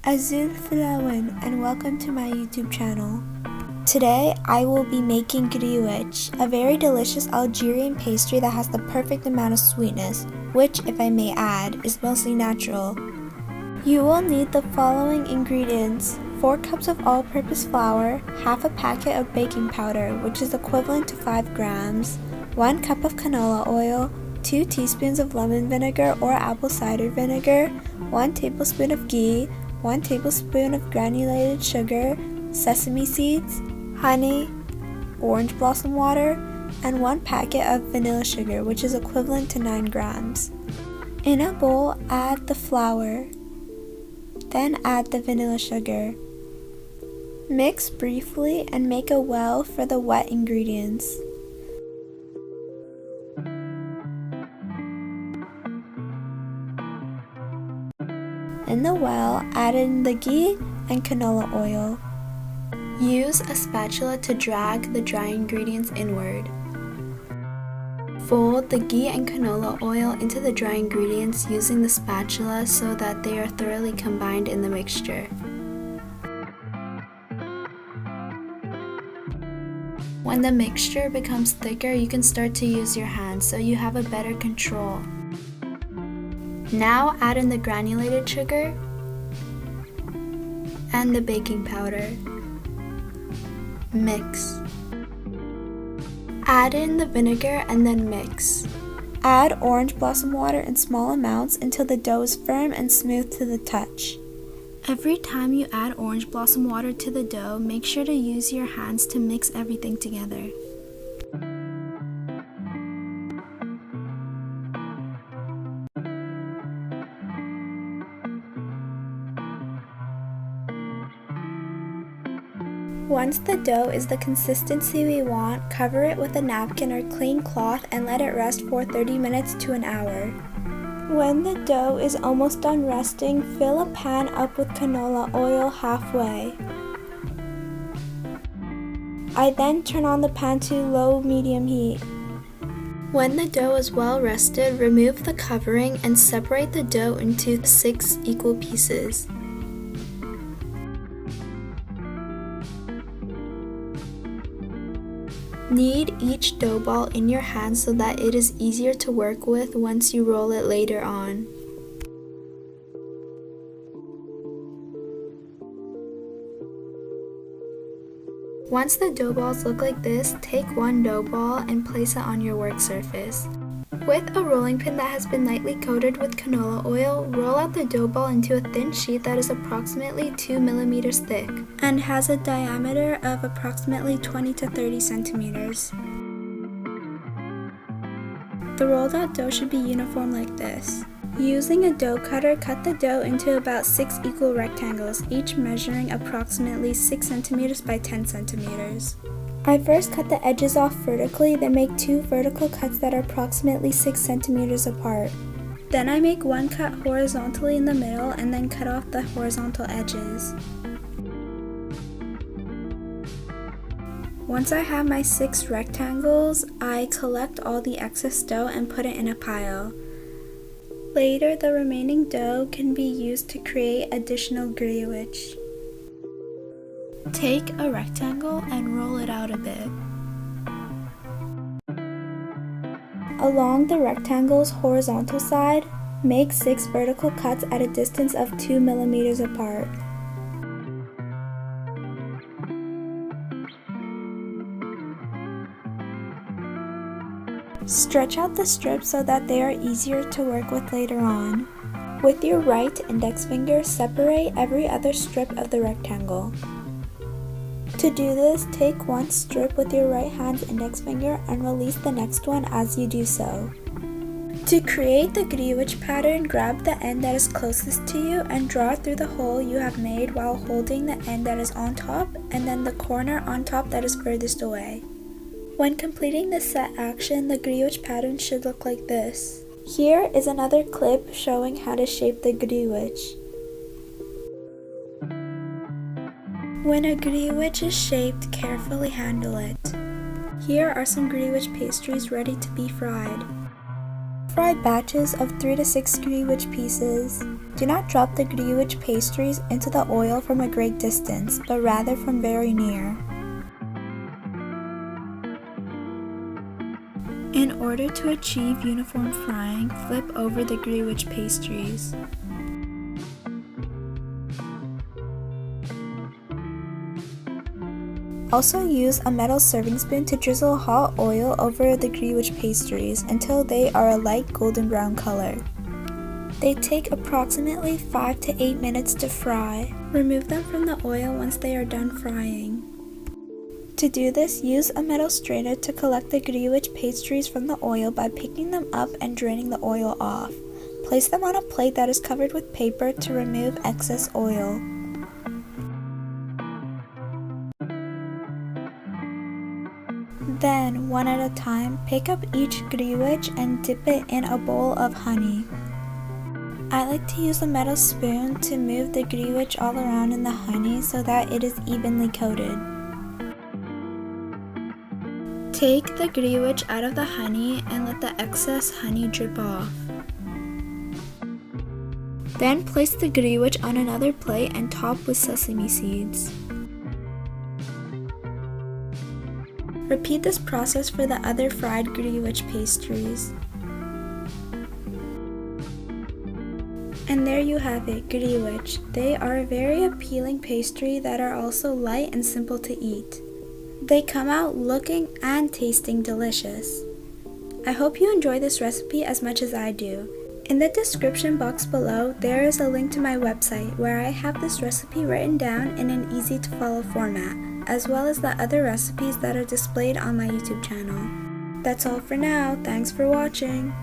Azul Flawin, and welcome to my YouTube channel. Today I will be making Griwech, a very delicious Algerian pastry that has the perfect amount of sweetness, which, if I may add, is mostly natural. You will need the following ingredients: 4 cups of all-purpose flour, half a packet of baking powder, which is equivalent to 5 grams, 1 cup of canola oil, 2 teaspoons of lemon vinegar or apple cider vinegar, 1 tablespoon of ghee, 1 tablespoon of granulated sugar, sesame seeds, honey, orange blossom water, and 1 packet of vanilla sugar, which is equivalent to 9 grams. In a bowl, add the flour, then add the vanilla sugar. Mix briefly and make a well for the wet ingredients. In the well, add in the ghee and canola oil. Use a spatula to drag the dry ingredients inward. Fold the ghee and canola oil into the dry ingredients using the spatula so that they are thoroughly combined in the mixture. When the mixture becomes thicker, you can start to use your hands so you have a better control. Now add in the granulated sugar and the baking powder. Mix. Add in the vinegar and then mix. Add orange blossom water in small amounts until the dough is firm and smooth to the touch. Every time you add orange blossom water to the dough, make sure to use your hands to mix everything together. Once the dough is the consistency we want, cover it with a napkin or clean cloth and let it rest for 30 minutes to an hour. When the dough is almost done resting, fill a pan up with canola oil halfway. I then turn on the pan to low-medium heat. When the dough is well rested, remove the covering and separate the dough into 6 equal pieces. Knead each dough ball in your hand so that it is easier to work with once you roll it later on. Once the dough balls look like this, take one dough ball and place it on your work surface. With a rolling pin that has been lightly coated with canola oil, roll out the dough ball into a thin sheet that is approximately 2 millimeters thick and has a diameter of approximately 20 to 30 centimeters. The rolled out dough should be uniform like this. Using a dough cutter, cut the dough into about 6 equal rectangles, each measuring approximately 6 centimeters by 10 centimeters. I first cut the edges off vertically, then make 2 vertical cuts that are approximately 6 centimeters apart. Then I make 1 cut horizontally in the middle and then cut off the horizontal edges. Once I have my 6 rectangles, I collect all the excess dough and put it in a pile. Later, the remaining dough can be used to create additional Griwech. Take a rectangle and roll it out a bit. Along the rectangle's horizontal side, make 6 vertical cuts at a distance of 2 millimeters apart. Stretch out the strips so that they are easier to work with later on. With your right index finger, separate every other strip of the rectangle. To do this, take one strip with your right hand's index finger and release the next one as you do so. To create the Griwech pattern, grab the end that is closest to you and draw it through the hole you have made while holding the end that is on top and then the corner on top that is furthest away. When completing this set action, the Griwech pattern should look like this. Here is another clip showing how to shape the Griwech. When a Griwech is shaped, carefully handle it. Here are some Griwech pastries ready to be fried. fry batches of 3 to 6 Griwech pieces. Do not drop the Griwech pastries into the oil from a great distance, but rather from very near. In order to achieve uniform frying, flip over the Griwech pastries. Also use a metal serving spoon to drizzle hot oil over the Griwech pastries until they are a light golden brown color. They take approximately 5 to 8 minutes to fry. Remove them from the oil once they are done frying. To do this, use a metal strainer to collect the Griwech pastries from the oil by picking them up and draining the oil off. Place them on a plate that is covered with paper to remove excess oil. Then, one at a time, pick up each Griwech and dip it in a bowl of honey. I like to use a metal spoon to move the Griwech all around in the honey so that it is evenly coated. Take the Griwech out of the honey and let the excess honey drip off. Then place the Griwech on another plate and top with sesame seeds. Repeat this process for the other fried Griwech pastries. And there you have it, Griwech. They are a very appealing pastry that are also light and simple to eat. They come out looking and tasting delicious. I hope you enjoy this recipe as much as I do. In the description box below, there is a link to my website where I have this recipe written down in an easy to follow format, as well as the other recipes that are displayed on my YouTube channel. That's all for now. Thanks for watching.